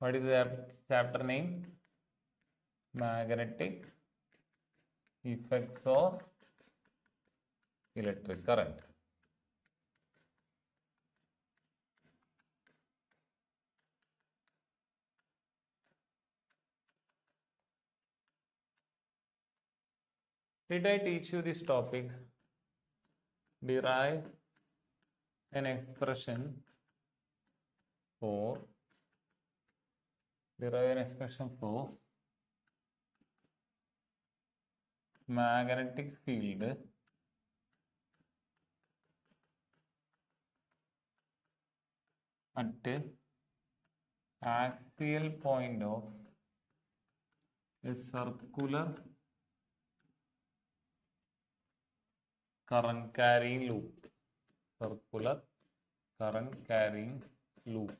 What is the chapter name? Magnetic effects of electric current. Did I teach you this topic? Derive an expression for magnetic field at axial point of a circular current carrying loop. Circular current carrying loop.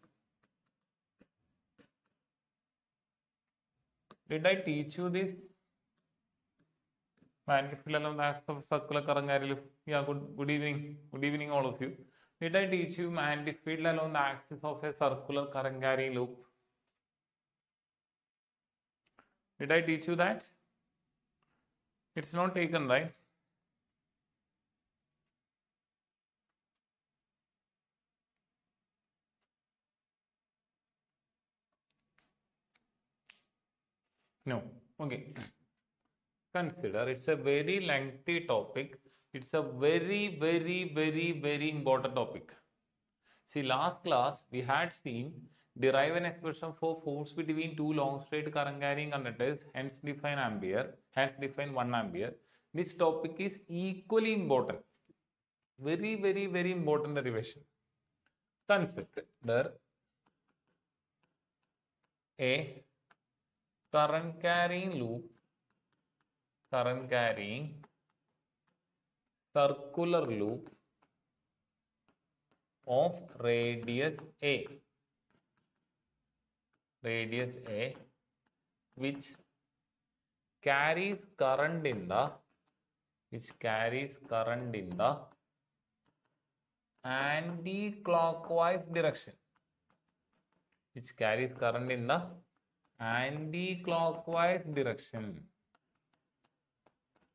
Did I teach you this? Magnetic field along the axis of circular current carrying loop. Yeah, good evening. Good evening, all of you. Did I teach you magnetic field along the axis of a circular current carrying loop? Did I teach you that? It's not taken, right? No. Okay. Consider it's a very lengthy topic. It's a very important topic. See, last class we had seen derive an expression for force between two long straight current carrying conductors, hence define ampere, hence define 1 ampere. This topic is equally important. Very important derivation. Consider a current carrying loop, current carrying circular loop of radius A, which carries current in the anti-clockwise direction.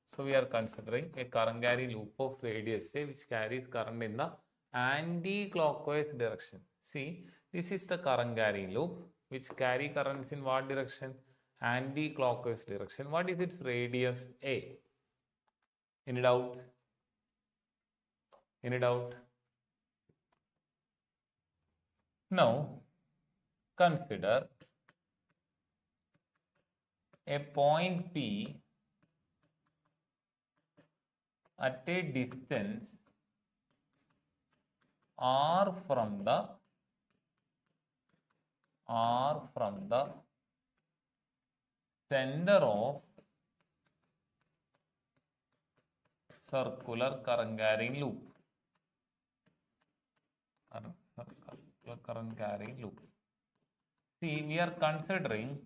So we are considering a current carrying loop of radius A which carries current in the anti-clockwise direction. See, this is the current carrying loop which carry currents in what direction? Anti-clockwise direction. What is its radius A? Any doubt? Now, consider a point P at a distance r from the center of circular current carrying loop. See, we are considering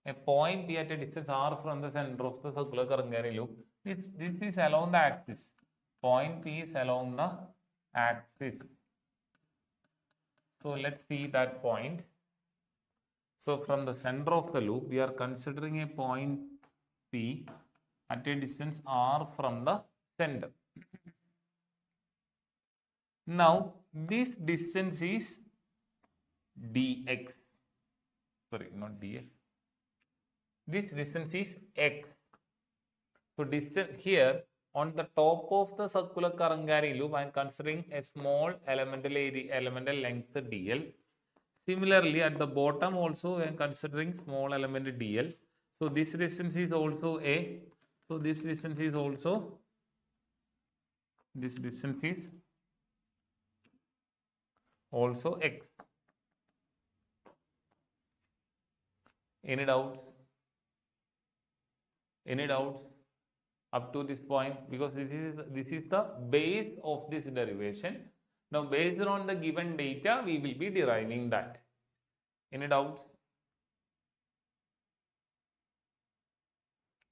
a point P at a distance r from the center of the circular current carrying loop. This is along the axis. Point P is along the axis. So let's see that point. So from the center of the loop, we are considering a point P at a distance r from the center. Now this distance is dx. Sorry, not dx. This distance is x. So distance here on the top of the circular current carrying loop, I am considering a small elemental length dl. Similarly, at the bottom also I am considering small element dl. So this distance is also a. So this distance is also. This distance is also x. Any doubt? Any doubt up to this point? Because this is the base of this derivation. Now, based on the given data, we will be deriving that. Any doubt?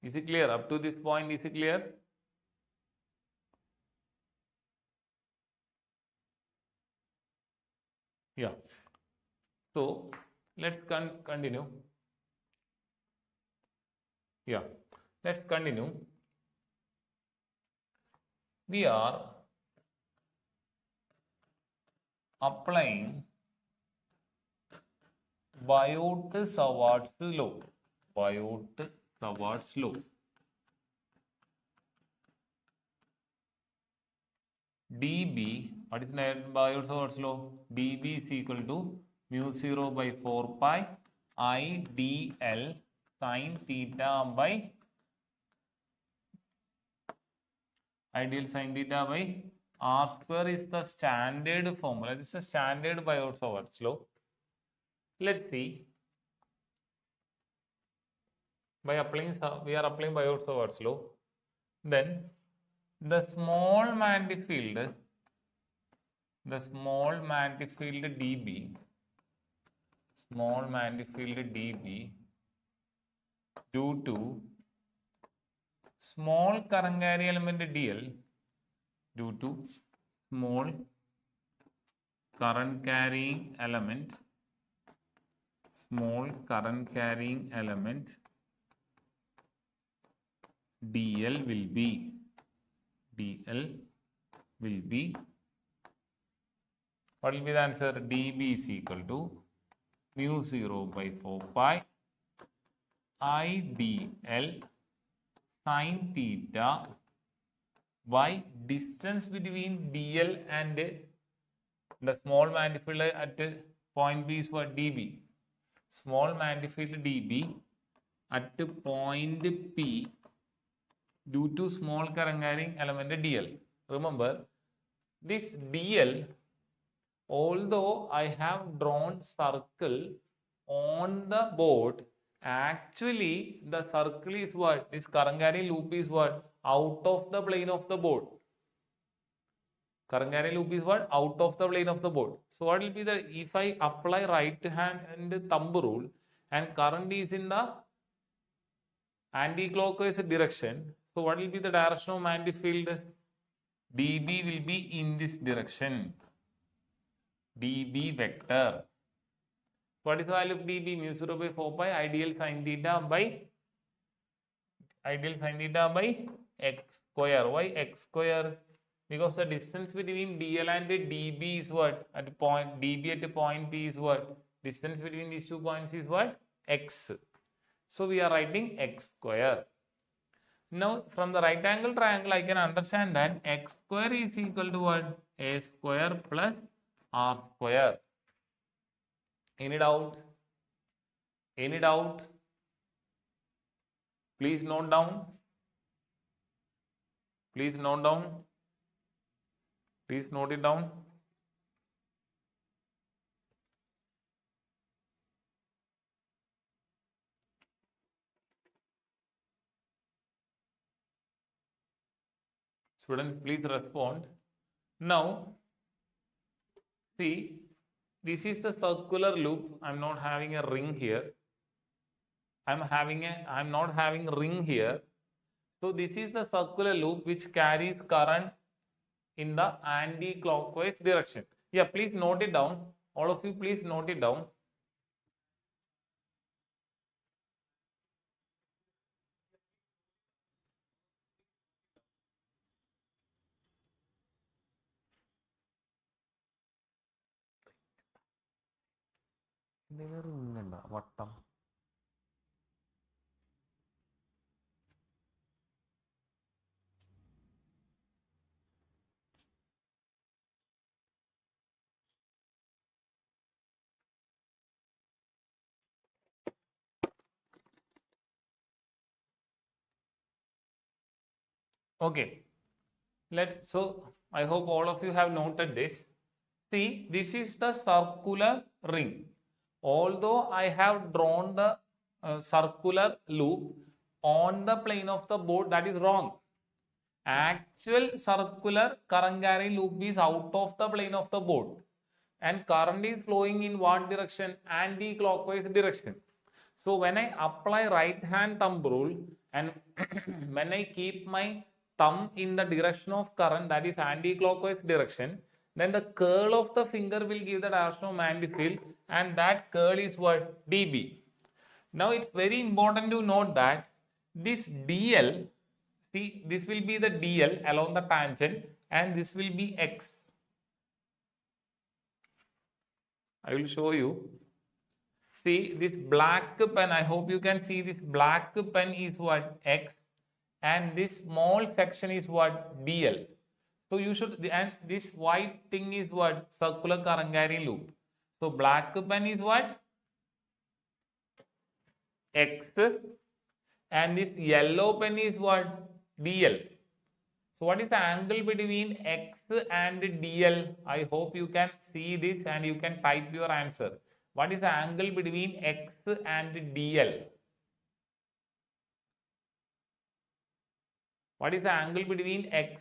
Is it clear? Up to this point, is it clear? Yeah. So let's continue. Yeah, let's continue. We are applying Biot-Savart's law. Biot-Savart's law. dB, what is Biot-Savart's law? dB is equal to mu 0 by 4 pi I dl sin theta by r square is the standard formula. This is a standard Biot-Savart's law. Let's see. We are applying Biot-Savart's law. Then the small magnetic field dB, due to small current carrying element dl, dl will be what will be the answer? dB is equal to mu 0 by 4 pi I dl sin theta by distance between dl and the small magnetic field at point B is what? dB. Small magnetic field dB at point P due to small current carrying element dl. Remember, this dl, although I have drawn circle on the board, actually the circle is what? This current carrying loop is what? Out of the plane of the board. Current carrying loop is what? Out of the plane of the board. So what will be the, if I apply right hand and thumb rule and current is in the anti-clockwise direction, so what will be the direction of magnetic field? dB will be in this direction. dB vector. What is the value of dB? Mu 0 by 4 pi ideal sin theta by x square. Why x square? Because the distance between dl and dB is what? At point dB at point P is what? Distance between these 2 points is what? X. So we are writing x square. Now from the right angle triangle I can understand that x square is equal to what? A square plus r square. Any doubt? Any doubt? Please note down. Please note down. Please note it down. Students, please respond. Now, see, this is the circular loop. I'm not having a ring here. I'm not having a ring here. So this is the circular loop which carries current in the anti-clockwise direction. Yeah, please note it down. All of you, please note it down. Okay. So I hope all of you have noted this. See, this is the circular ring. Although I have drawn the circular loop on the plane of the board, that is wrong. Actual circular current carrying loop is out of the plane of the board. And current is flowing in what direction? Anti-clockwise direction. So when I apply right hand thumb rule and when I keep my thumb in the direction of current, that is anti-clockwise direction, then the curl of the finger will give the direction of magnetic field, and that curl is what? dB. Now it's very important to note that this dl, see, this will be the dl along the tangent, and this will be x. I will show you. See, this black pen, I hope you can see this black pen is what? X, and this small section is what? dl. So you should, and this white thing is what? Circular current carrying loop. So black pen is what? X, and this yellow pen is what? dl. So what is the angle between x and dl? I hope you can see this and you can type your answer. What is the angle between x and dl? What is the angle between x?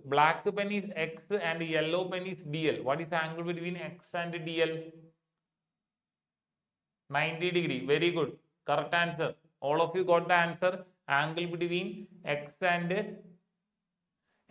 Black pen is x and yellow pen is dl. What is the angle between x and dl? 90 degree. Very good. Correct answer. All of you got the answer. Angle between x and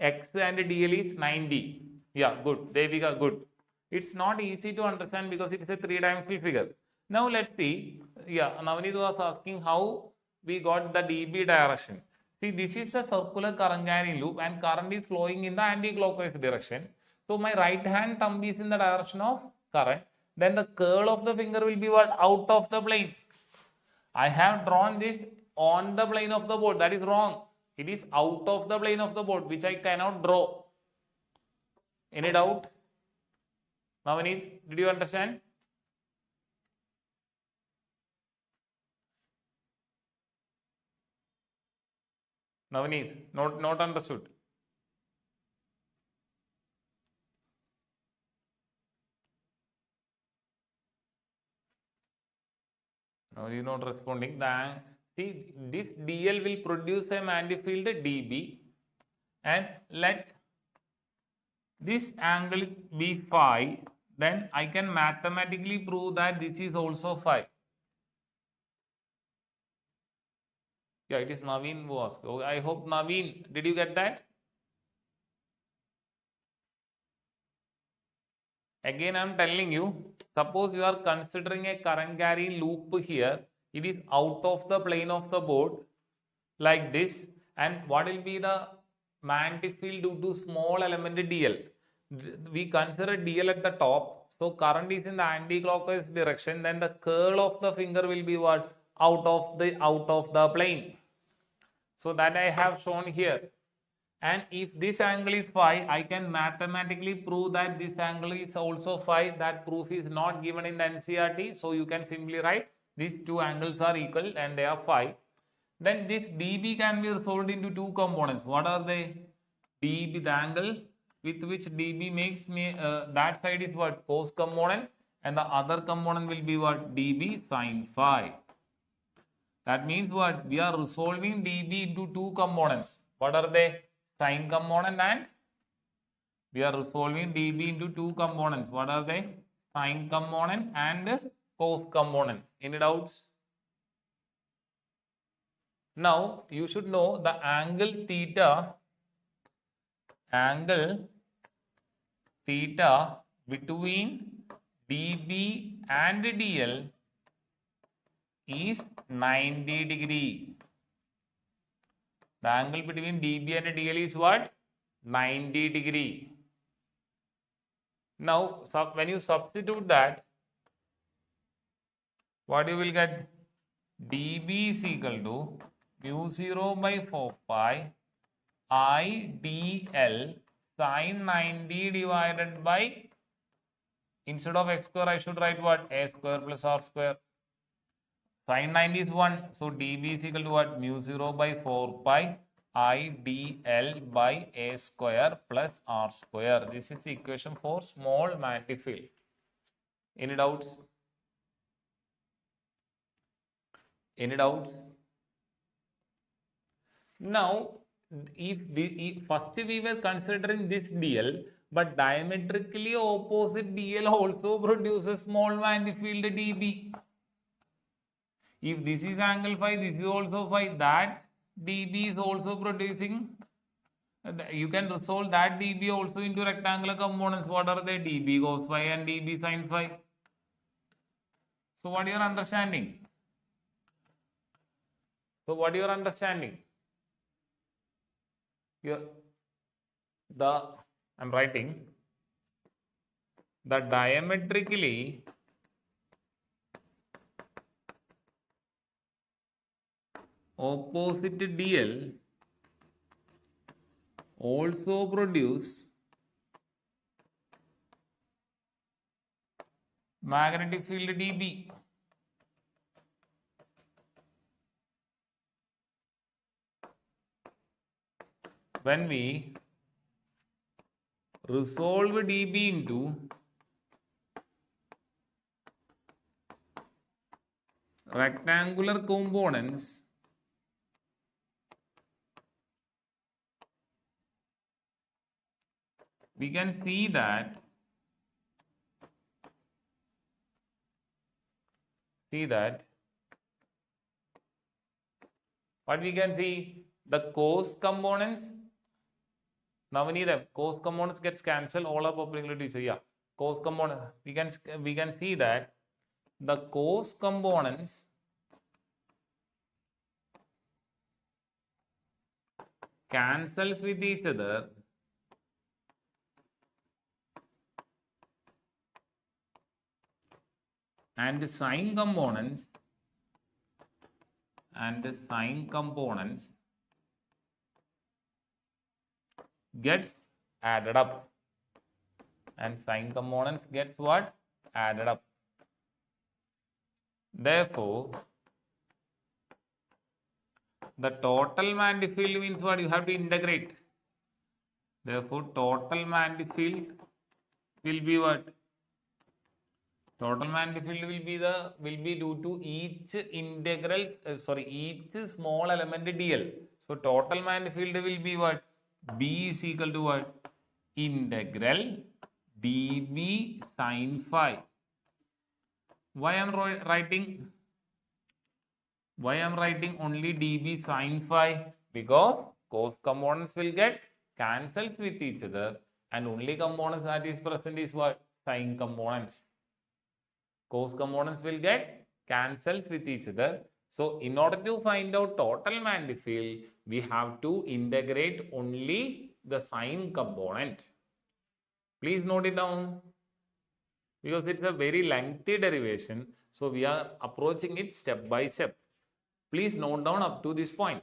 dl is 90. Yeah, good. Devika, good. It's not easy to understand because it is a three-dimensional figure. Now let's see. Yeah, Navneet was asking how we got the dB direction. See, this is a circular current carrying loop and current is flowing in the anti-clockwise direction. So my right hand thumb is in the direction of current. Then the curl of the finger will be what? Out of the plane. I have drawn this on the plane of the board. That is wrong. It is out of the plane of the board, which I cannot draw. Any doubt? Navneet, did you understand? Navneet, not understood. No, you are not responding. See, this dl will produce a magnetic field dB, and let this angle be phi. Then I can mathematically prove that this is also phi. Yeah, it is Naveen who asked. Okay, I hope Naveen, did you get that? Again, I am telling you, suppose you are considering a current carrying loop here. It is out of the plane of the board like this. And what will be the magnetic field due to small element dl? We consider dl at the top. So current is in the anti-clockwise direction. Then the curl of the finger will be what? Out of the plane. So that I have shown here. And if this angle is phi, I can mathematically prove that this angle is also phi. That proof is not given in the NCERT. So you can simply write these two angles are equal and they are phi. Then this dB can be resolved into two components. What are they? dB, the angle with which dB makes me, that side is what? Cos component, and the other component will be what? dB sin phi. That means what? We are resolving dB into two components. What are they? Sine component, and we are resolving dB into two components. What are they? Sine component and cos component. Any doubts? Now you should know the angle theta between dB and dl is 90 degree. The angle between dB and dl is what? 90 degree. Now, when you substitute that, what you will get? dB is equal to mu 0 by 4 pi I dl sin 90 divided by, instead of x square, I should write what? A square plus r square. Sin 90 is 1. So dB is equal to what? Mu 0 by 4 pi I dl by a square plus r square. This is the equation for small magnetic field. Any doubts? Any doubts? Now, first we were considering this dl, but diametrically opposite dl also produces small magnetic field dB. If this is angle phi, this is also phi, that dB is also producing You can resolve that dB also into rectangular components. What are they? dB cos phi and dB sin phi. So what you are understanding? So what you are understanding? Here, I'm writing the diametrically opposite DL also produce magnetic field dB. When we resolve dB into rectangular components, we can see that what we can see, the cos components, Navneetam, cos components gets cancelled, all are perpendicular to each other. Yeah, cos component, we can see that the cos components cancels with each other and the sine components gets added up, and sine components gets what? Added up. Therefore, the total magnetic field means what? You have to integrate. Therefore, total magnetic field will be what? Total magnetic field will be due to each integral, each small element dl. So total magnetic field will be what? B is equal to what? Integral dB sin phi. Why I am writing only dB sin phi? Because cos components will get cancelled with each other, and only components that is present is what? Sine components. Cos components will get cancelled with each other. So in order to find out total magnetic field, we have to integrate only the sine component. Please note it down, because it's a very lengthy derivation. So we are approaching it step by step. Please note down up to this point.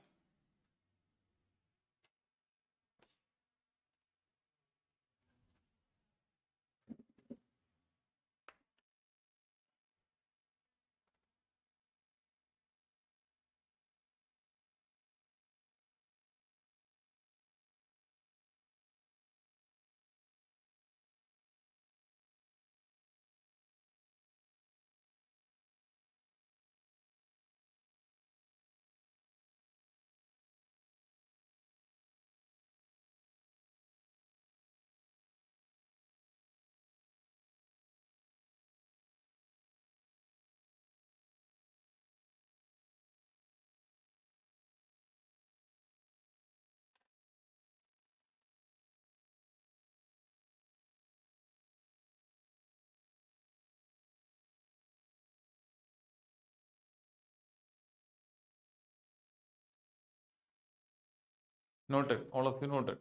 Noted. All of you noted.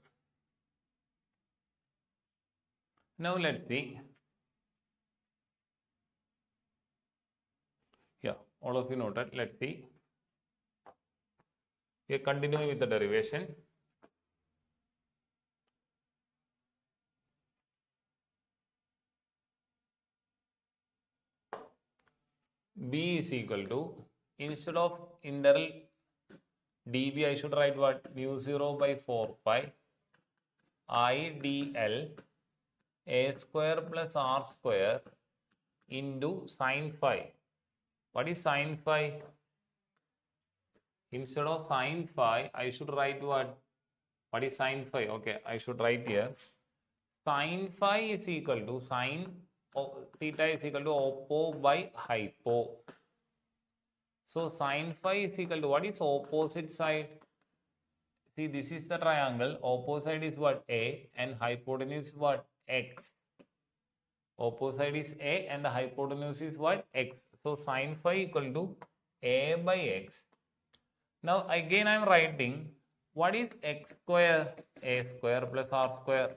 Now let's see. Yeah, all of you noted. Let's see. We are continuing with the derivation. B is equal to, instead of integral dB, I should write what? Mu 0 by 4 pi I dl a square plus r square into sin phi. What is sin phi? Instead of sin phi, I should write what? What is sin phi? Okay, I should write here. Sin phi is equal to theta is equal to oppo by hypo. So sin phi is equal to, what is opposite side? see, this is the triangle. Opposite is what? A, and hypotenuse is what? X. Opposite is A and the hypotenuse is what? X. So sin phi equal to A by X. Now again I am writing what is x square? A square plus R square.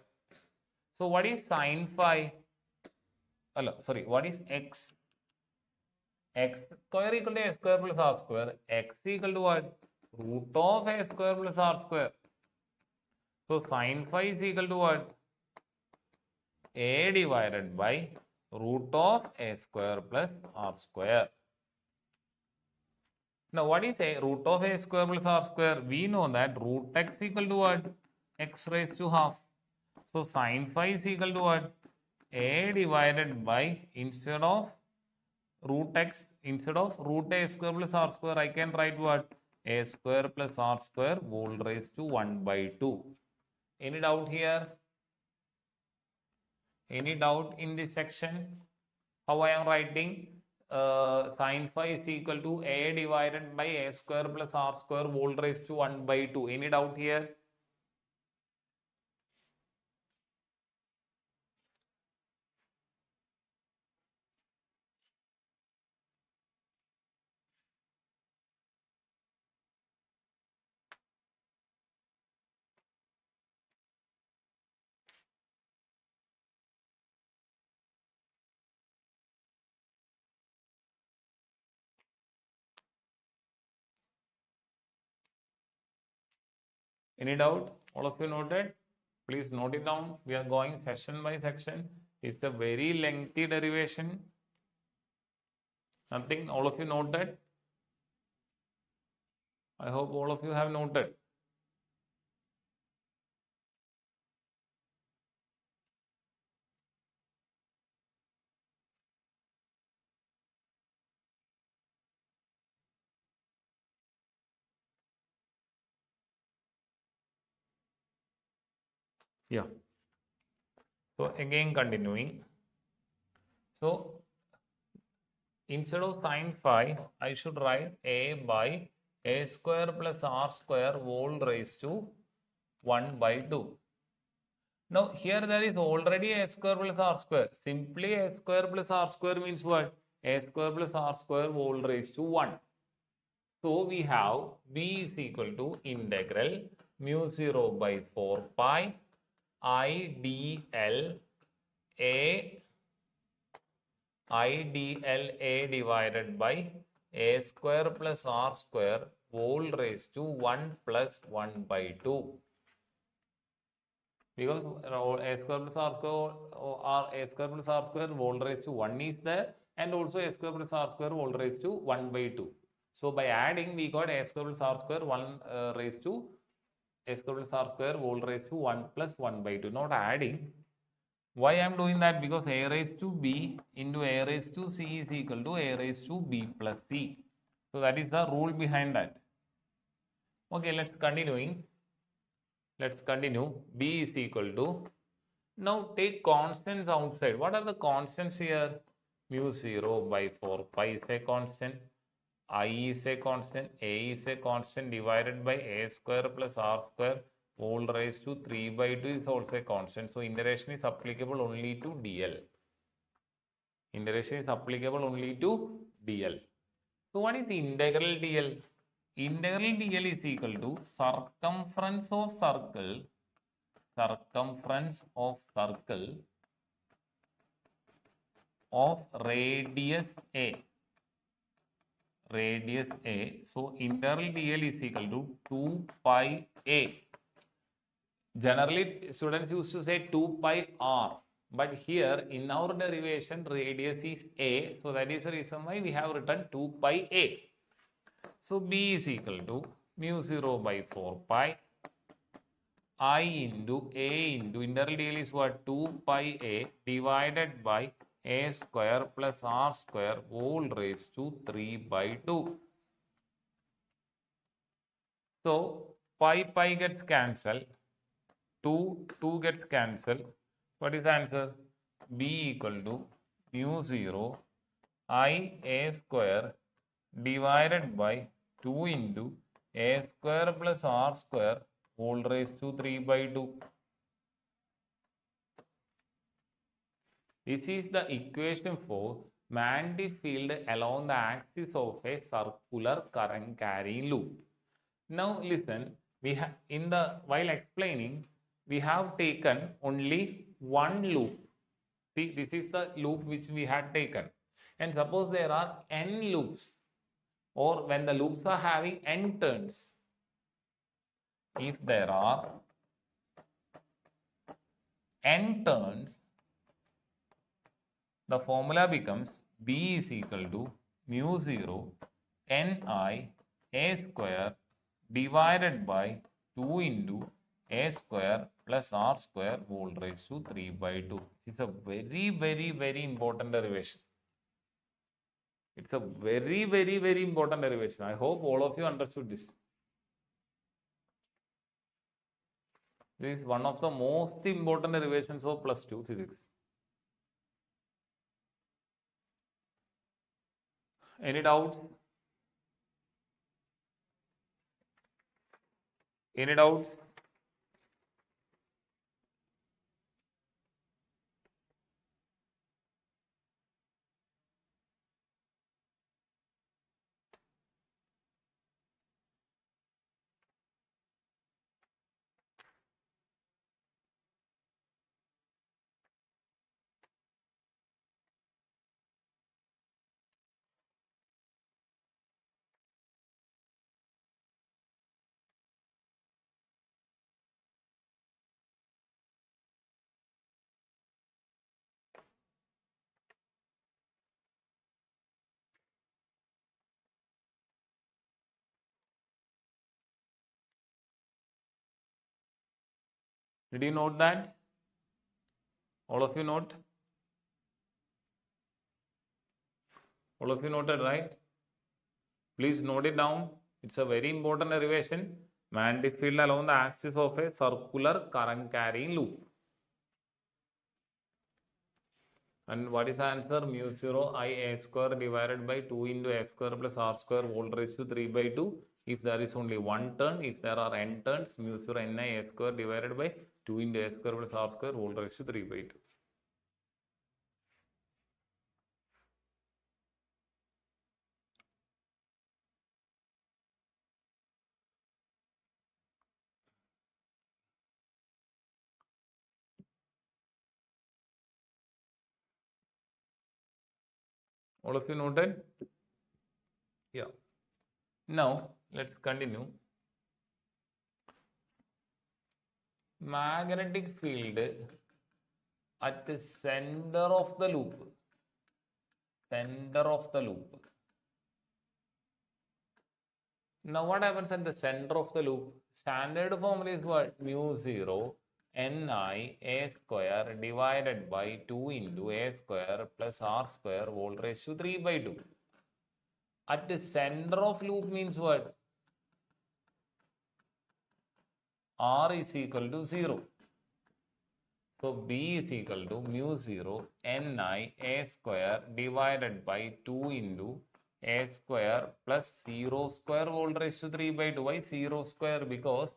So what is sin phi? What is x? X square equal to A square plus R square. X equal to what? Root of A square plus R square. So sin phi is equal to what? A divided by root of A square plus R square. Now what is a root of A square plus R square? We know that root x equal to what? X raised to half. So sin phi is equal to what? A divided by, instead of root x, instead of root A square plus R square, I can write what? A square plus R square whole raised to 1 by 2. Any doubt here? Any doubt in this section? How I am writing? Sin phi is equal to A divided by A square plus R square whole raised to 1 by 2. Any doubt here? Any doubt? All of you noted? Please note it down. We are going section by section. It's a very lengthy derivation. Nothing? All of you noted? I hope all of you have noted. Yeah. So again continuing. So instead of sin phi, I should write A by A square plus R square whole raised to 1 by 2. Now here there is already A square plus R square. Simply A square plus R square means what? A square plus R square whole raised to 1. So we have B is equal to integral mu 0 by 4 pi IDL A divided by A square plus R square whole raised to 1 plus 1 by 2. Because A square plus R square or A square plus R square whole raised to 1 is there, and also A square plus R square whole raised to 1 by 2. So by adding we got A square plus R square 1 raised to A square plus R square whole raised to 1 plus 1 by 2. Not adding. Why I am doing that? Because A raised to B into A raised to C is equal to A raised to B plus C. So that is the rule behind that. Okay, let's continuing. Let's continue. B is equal to, now take constants outside. What are the constants here? Mu 0 by 4 pi is a constant. I is a constant. A is a constant divided by A square plus R square whole raised to 3 by 2 is also a constant. So integration is applicable only to DL. Integration is applicable only to DL. So what is integral DL? Integral DL is equal to circumference of circle of radius A. Radius A. So integral DL is equal to 2 pi A. Generally, students used to say 2 pi R. But here in our derivation, radius is A. So that is the reason why we have written 2 pi A. So B is equal to mu 0 by 4 pi I into A into integral DL is what? 2 pi A divided by A square plus R square whole raised to 3 by 2. So pi gets cancelled. 2 gets cancelled. What is the answer? B equal to mu 0 I A square divided by 2 into A square plus R square whole raised to 3 by 2. This is the equation for magnetic field along the axis of a circular current carrying loop. Now listen, we have while explaining, we have taken only one loop. See, this is the loop which we had taken. And suppose there are n loops, or when the loops are having n turns. If there are n turns, the formula becomes B is equal to mu 0 Ni A square divided by 2 into A square plus R square whole raised to 3 by 2. It's a very important derivation. It's a very important derivation. I hope all of you understood this. This is one of the most important derivations of plus 2 physics. Any doubts? Any doubts? Did you note that? All of you note? All of you noted, right? Please note it down. It's a very important derivation. Magnetic field along the axis of a circular current carrying loop. And what is the answer? Mu 0 I A square divided by 2 into A square plus R square whole raised to 3 by 2. If there is only one turn, if there are n turns, mu 0 Ni A square divided by 2 into A square plus R square whole raised to 3 by 2. All of you noted? Yeah. Now, let's continue. Magnetic field at the center of the loop. Center of the loop. Now, what happens at the center of the loop? Standard formula is what? Mu 0 Ni A square divided by 2 into A square plus R square whole raised to 3 by 2. At the center of loop means what? R is equal to 0. So B is equal to mu 0 Ni A square divided by 2 into A square plus 0 square whole raised to 3 by 2. Why 0 square? Because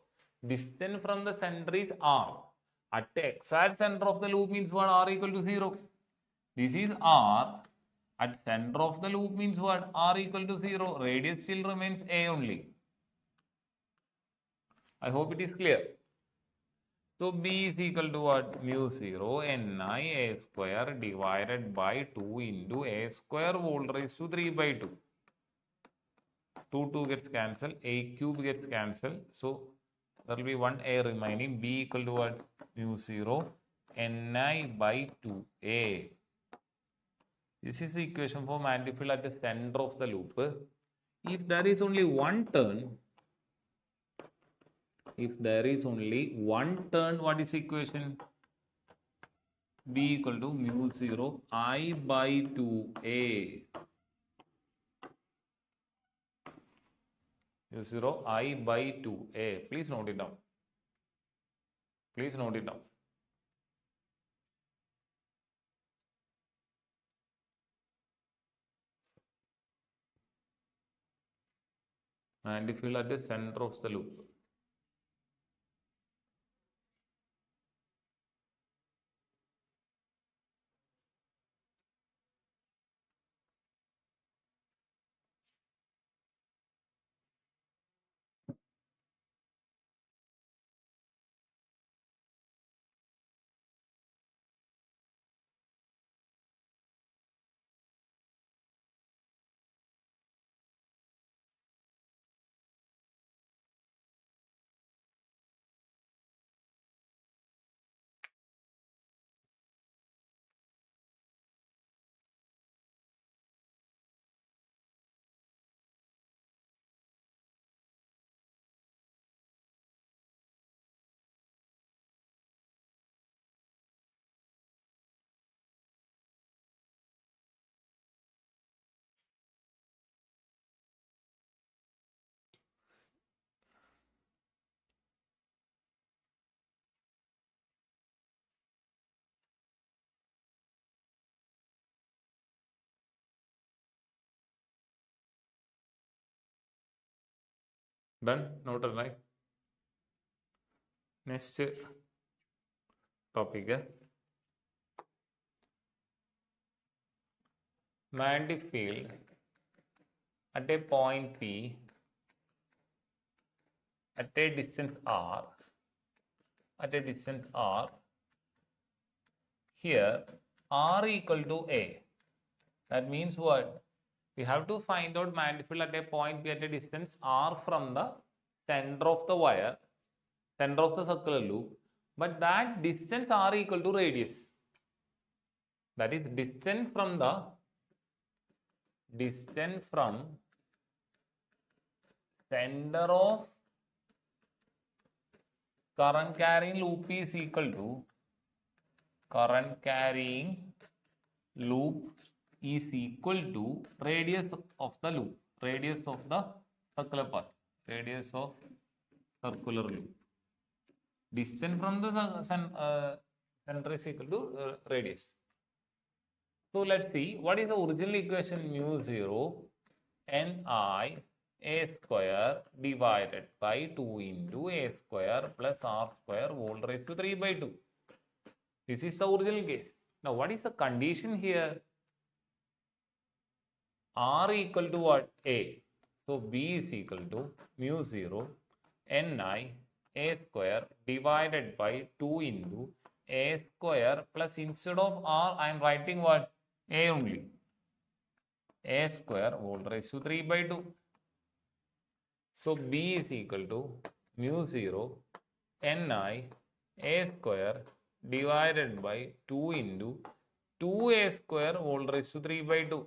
distance from the center is R. At the exact center of the loop means what? R equal to 0. This is R. At center of the loop means what? R equal to 0. Radius still remains A only. I hope it is clear. So B is equal to what? Mu 0 Ni A square divided by 2 into A square whole raised to 3 by 2. 2 gets cancelled. A cube gets cancelled. So there will be one A remaining. B equal to what? Mu 0 Ni by 2A. This is the equation for magnetic field at the center of the loop. If there is only one turn, what is the equation? B equal to mu 0 I by 2A. Mu 0 I by 2A. Please note it down. Please note it down. Magnetic field at the center of the loop. Done? Noted, right? Next topic. Magnetic field at a point P at a distance r, here r equal to a. That means what? We have to find out magnetic field at a point P at a distance r from the center of the wire, center of the circular loop, but that distance r equal to radius. That is distance from center of current carrying loop is equal to radius of the loop, radius of the circular path, radius of circular loop. Distance from the center is equal to radius. So let's see what is the original equation. Mu 0 Ni a square divided by 2 into a square plus r square whole raised to 3 by 2. This is the original case. Now what is the condition here? R equal to what? A. So B is equal to mu 0 Ni a square divided by 2 into a square plus, instead of r I am writing what? A only. A square whole raised to 3 by 2. So B is equal to mu 0 Ni a square divided by 2 into 2a square whole raised to 3 by 2.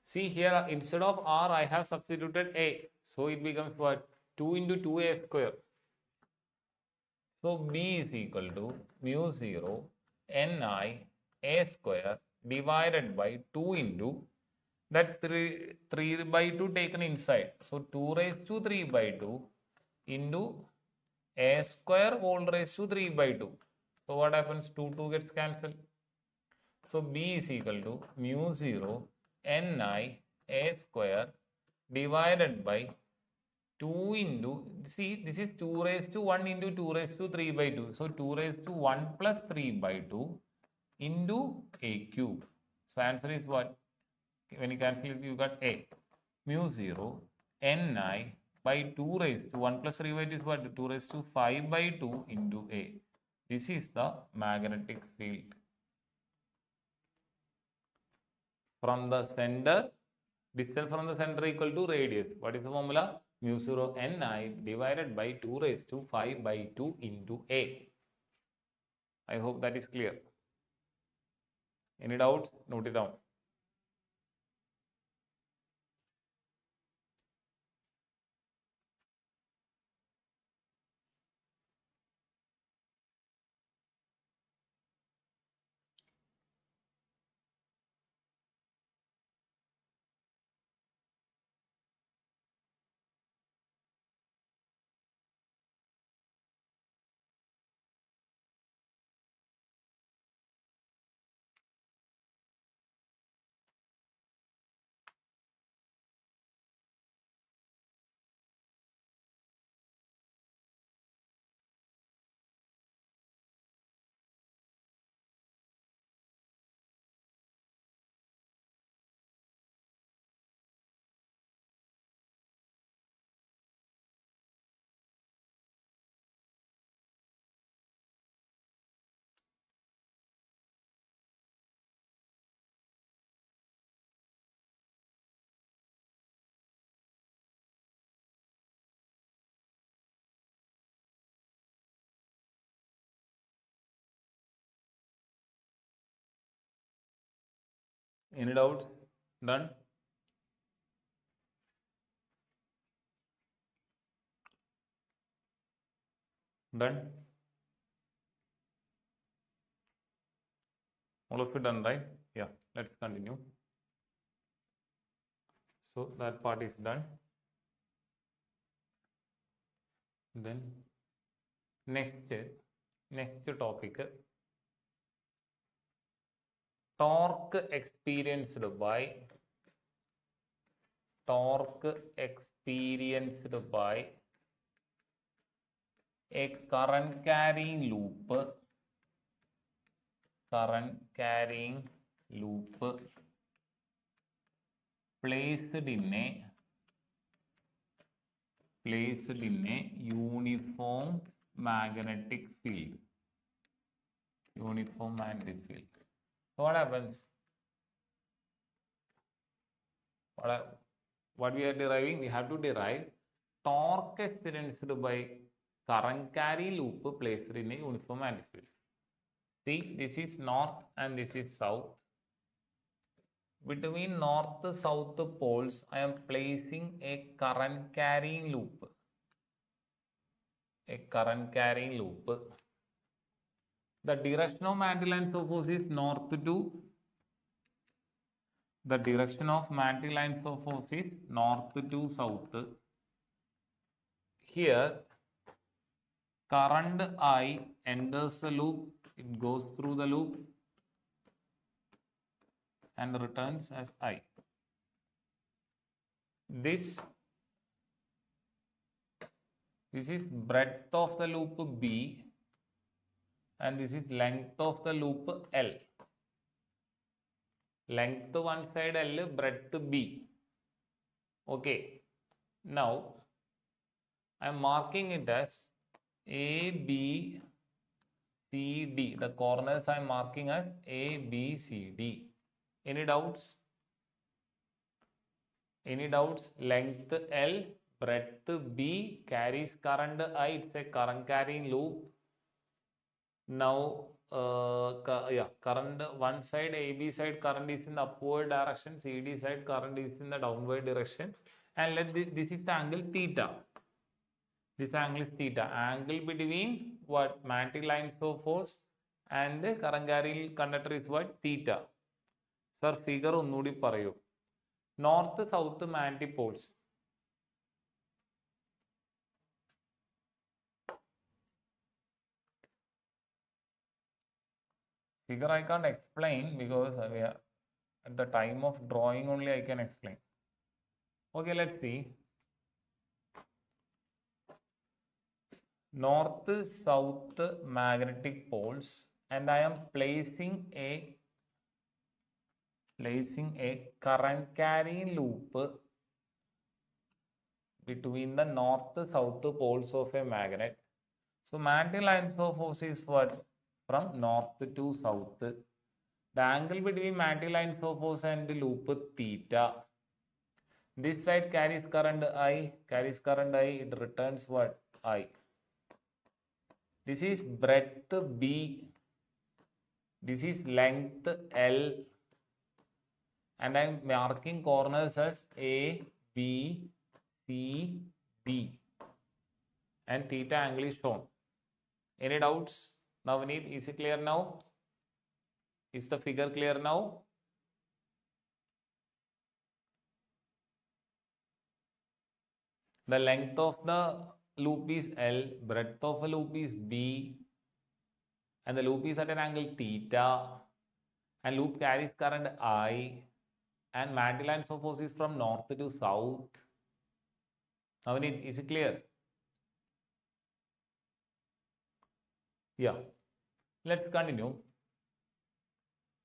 See here, instead of r I have substituted a. So it becomes what? 2 into 2a square. So B is equal to mu 0 Ni a square divided by 2 into that 3 by 2 taken inside. So 2 raised to 3 by 2 into a square whole raised to 3 by 2. So what happens? 2 gets cancelled. So B is equal to mu 0 Ni a square divided by 2 into, see, this is 2 raised to 1 into 2 raised to 3 by 2. So 2 raised to 1 plus 3 by 2 into a cube. So answer is what? When you cancel it, you got a. Mu 0 Ni by 2 raised to 1 plus 3 by 2 is what? 2 raised to 5 by 2 into a. This is the magnetic field. From the center, distance from the center equal to radius. What is the formula? Mu 0 Ni divided by 2 raised to 5 by 2 into a. I hope that is clear. Any doubts? Note it down. Any doubts? Done? Done? All of it done, right? Yeah, let's continue. So that part is done. Then next topic, torque experienced by experienced by a current carrying loop placed in a uniform magnetic field. So what happens? What we are deriving? We have to derive torque experienced by current carrying loop placed in a uniform magnetic field. See, this is north and this is south. Between north-south poles, I am placing a current carrying loop. The direction of magnetic lines of force is north to. The direction of magnetic lines of force is north to south. Here, current I enters the loop. It goes through the loop and returns as I. This is breadth of the loop B and this is length of the loop L. Length one side L, breadth B. Okay. Now, I am marking it as A, B, C, D. The corners I am marking as A, B, C, D. Any doubts? Length L, breadth B, carries current I. It's a current carrying loop. Now, current one side, AB side current is in the upward direction, CD side current is in the downward direction. And this is the angle theta. This angle is theta. Angle between what? Magnetic lines of force and the current carrying conductor is what? Theta. Sir, figure onnudi parayu. North south magnetic poles. Figure I can't explain because at the time of drawing only I can explain. Okay, let's see. North south magnetic poles, and I am placing a current carrying loop between the north south poles of a magnet. So magnetic lines of force is what? From north to south. The angle between magnetic lines of force and the loop theta. This side carries current I, it returns what? I. This is breadth B. This is length L. And I am marking corners as A, B, C, D. And theta angle is shown. Any doubts? Now, is it clear now? Is the figure clear now? The length of the loop is L, breadth of the loop is B, and the loop is at an angle theta, and loop carries current I, and magnetic lines of force is from north to south. Now, is it clear? Yeah. Let's continue.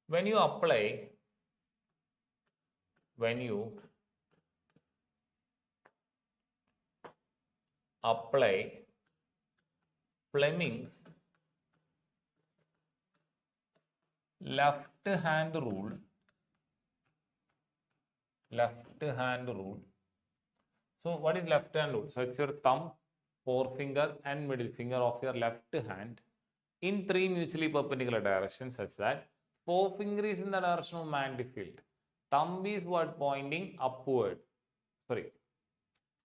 When you apply Fleming's left hand rule. So what is left hand rule? So it's your thumb, forefinger and middle finger of your left hand in three mutually perpendicular directions, such that forefinger is in the direction of magnetic field. Thumb is what? Pointing upward.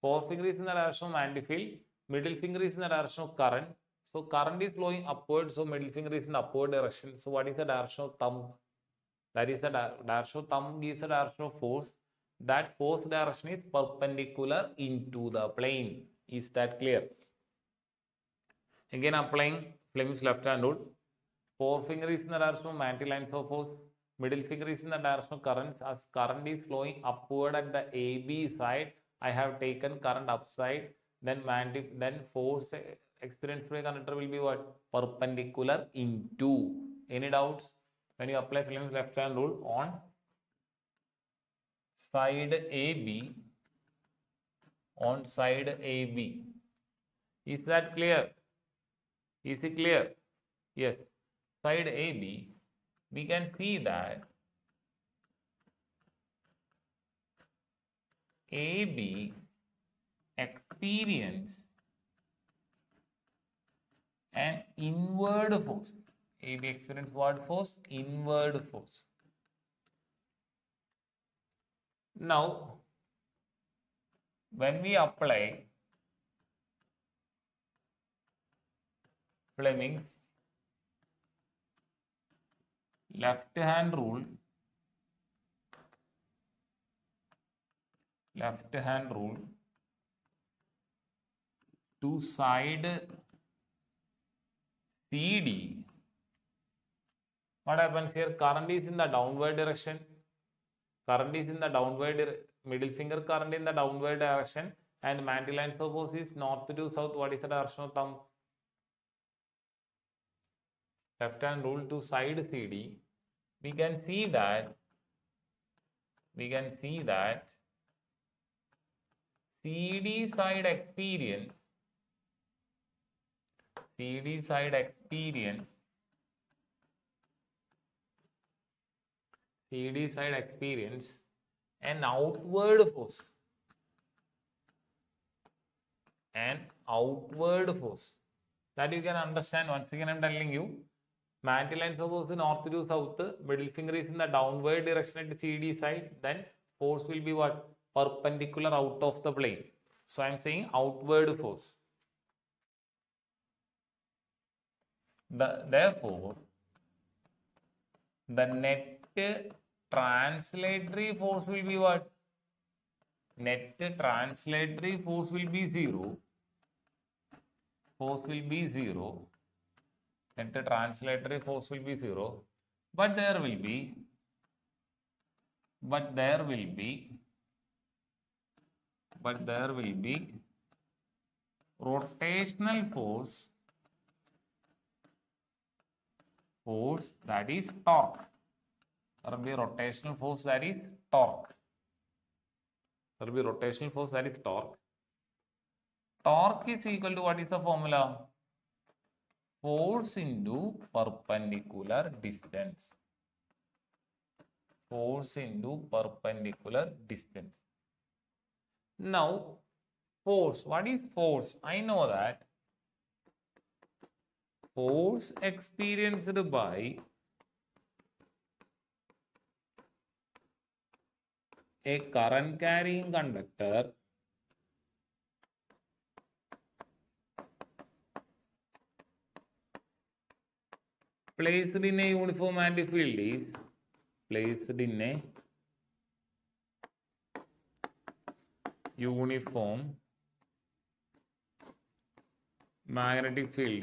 Forefinger is in the direction of magnetic field. Middle finger is in the direction of current. So current is flowing upward. So middle finger is in the upward direction. So what is the direction of thumb? That is the direction of thumb is the direction of force. That force direction is perpendicular into the plane. Is that clear? Again, applying Fleming's left hand rule. Forefinger is in the direction of magnetic lines of force. Middle finger is in the direction of current, as current is flowing upward at the AB side. I have taken current upside, then force experience free conductor will be what? Perpendicular into. Any doubts? When you apply Fleming's left hand rule on side AB, is that clear? Is it clear? Yes. Side AB, we can see that AB experience an inward force. AB experience what force? Inward force. Now, when we apply Fleming's left hand rule to side CD, what happens here? Current is in the downward direction. Middle finger current in the downward direction, and mantle lines of force is north to south. What is the direction of thumb? Left hand rule to side CD. We can see that CD side experience an outward force. That you can understand. Once again, I am telling you, mantle lines of force north to south, middle finger is in the downward direction at the CD side, then force will be what? Perpendicular out of the plane. So I am saying outward force. Therefore, the net translatory force will be what? Net translatory force will be 0. Net translatory force will be 0. But there will be rotational force that is torque. There will be rotational force that is torque. Torque is equal to, what is the formula? Force into perpendicular distance. Now, force. What is force? I know that force experienced by a current carrying conductor placed in a uniform magnetic field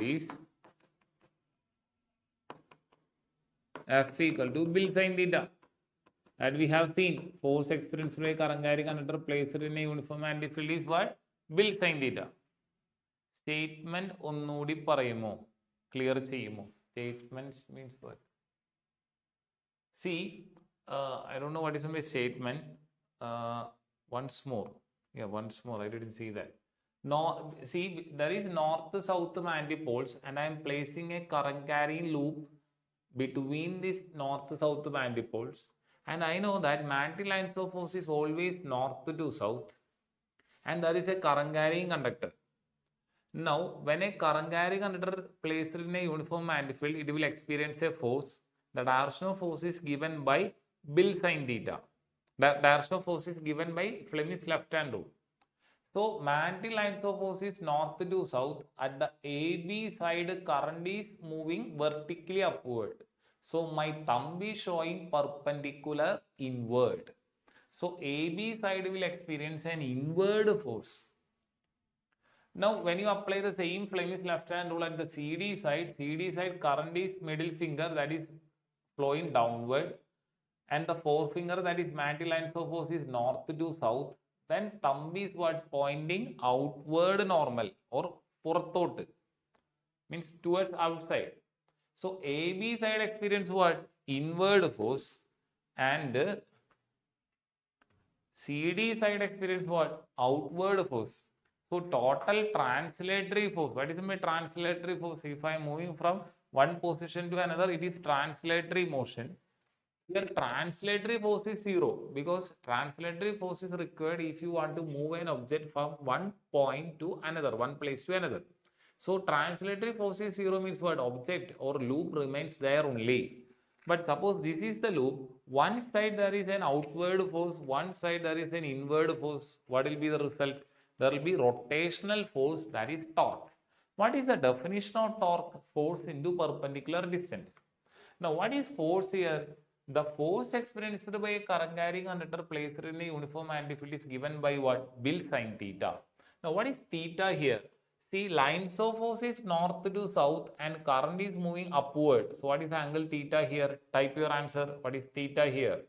is F equal to Bill sin theta. That we have seen. Force experienced by a current carrying conductor placed in a uniform magnetic field is what? Bill sin theta. Statement onnudi parayumo. Clear cheyumo. Statements means what? See, I don't know what is my statement. Once more. I didn't see that. No, see, there is north-south manifolds, and I am placing a current carrying loop between these north-south manifolds. And I know that mantle lines of force is always north to south, and there is a current carrying conductor. Now, when a current carrying conductor placed in a uniform magnetic field, it will experience a force. The direction of force is given by Bill sin theta. The direction of force is given by Fleming's left hand rule. So, mantle lines of force is north to south. At the AB side, current is moving vertically upward. So, my thumb is showing perpendicular inward. So, AB side will experience an inward force. Now, when you apply the same Fleming's left hand rule at the CD side current is middle finger, that is flowing downward, and the forefinger, that is mantle lines of force, is north to south. then thumb is what? Pointing outward normal or പുറത്തോട്ട്, means towards outside. So AB side experience what? Inward force, and CD side experience what? Outward force. So total translatory force. What is my translatory force? If I am moving from one position to another, it is translatory motion. Here translatory force is 0 because translatory force is required if you want to move an object from one point to another, one place to another. So translatory force is 0 means what? Object or loop remains there only. But suppose this is the loop, one side there is an outward force, one side there is an inward force. What will be the result? There will be rotational force, that is torque. What is the definition of torque? Force into perpendicular distance. Now what is force here? The force experienced by a current carrying conductor placed in a uniform antifield is given by what? Bill sin theta. Now what is theta here? See, lines of force is north to south and current is moving upward. So what is angle theta here? Type your answer. What is theta here?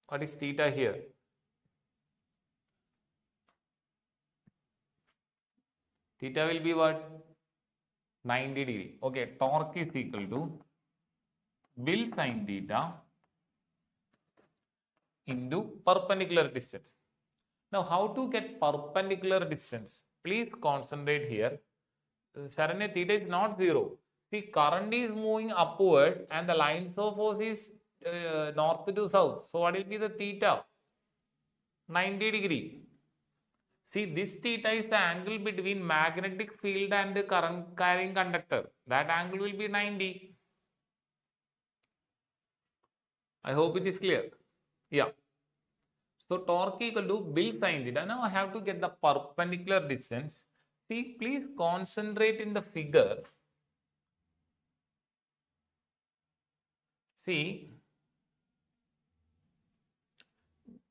What is theta here? Theta will be what? 90 degree. Okay, torque is equal to Bill sin theta into perpendicular distance. Now, how to get perpendicular distance? Please concentrate here. Suddenly, theta is not 0. See, current is moving upward and the lines of force is north to south. So, what will be the theta? 90 degree. See, this theta is the angle between magnetic field and the current carrying conductor. That angle will be 90. I hope it is clear. Yeah. So torque equal to Bill sin theta. Now I have to get the perpendicular distance. See, please concentrate in the figure. See,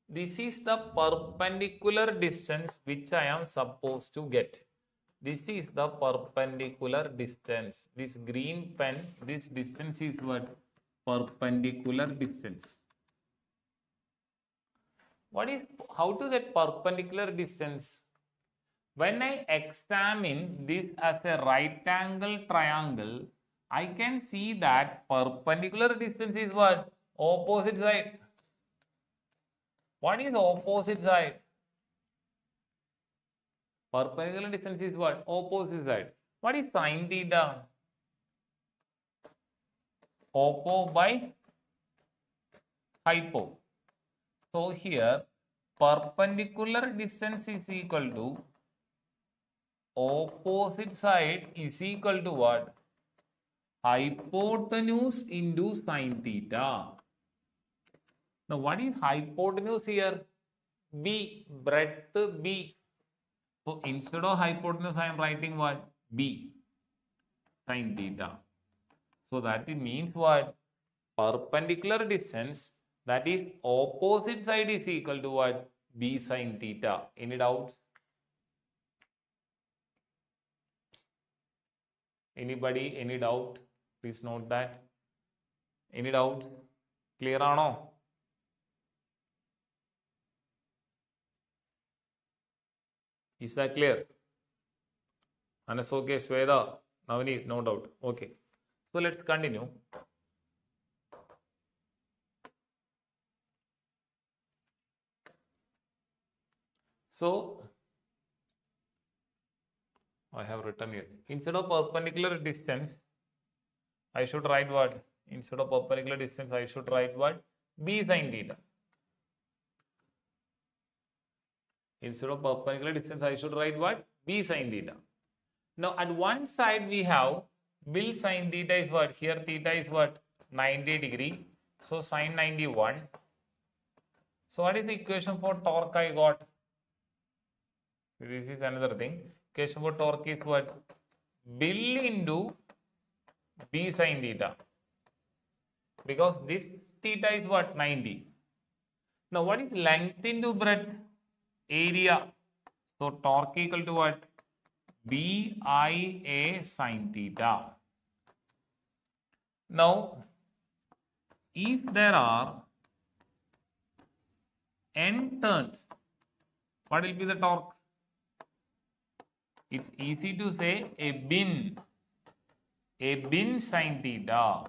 this is the perpendicular distance which I am supposed to get. This is the perpendicular distance. This green pen, this distance is what? Perpendicular distance. What is, how to get perpendicular distance? When I examine this as a right angle triangle, I can see that perpendicular distance is what? Opposite side. What is opposite side? Perpendicular distance is what? Opposite side. What is sin theta? Oppo by hypo. So here perpendicular distance is equal to opposite side is equal to what? Hypotenuse into sin theta. Now what is hypotenuse here? B, breadth B. So instead of hypotenuse I am writing what? B, sin theta. So that means what? Perpendicular distance, that is opposite side, is equal to what? B sin theta. Any doubts? Anybody? Any doubt? Please note that. Any doubts? Clear or no? Is that clear? Anas okay, Sweda, Navneet, no doubt. Okay. So let's continue. So I have written here. Instead of perpendicular distance, I should write what? Instead of perpendicular distance, I should write what? B sin theta. Instead of perpendicular distance, I should write what? B sin theta. Now at one side we have Bill sin theta is what? Here theta is what? 90 degree. So sin 91. So what is the equation for torque I got? This is another thing. Equation for torque is what? Bill into B sin theta. Because this theta is what? 90. Now what is length into breadth? Area. So torque equal to what? BIA sin theta. Now if there are n turns, what will be the torque? It's easy to say a bin sin theta.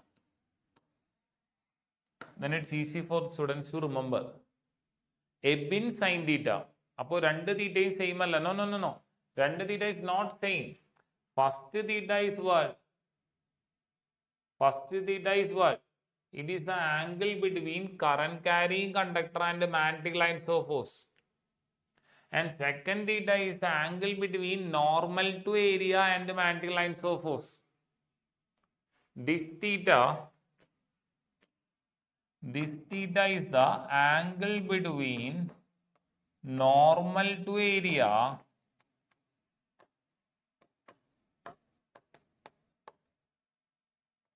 Then it's easy for students to remember. A bin sin theta. Appo rendu theta is same alla. No. Rendu theta is not same. First theta is what? It is the angle between current carrying conductor and magnetic lines of force. And second theta is the angle between normal to area and magnetic lines of force. This theta is the angle between normal to area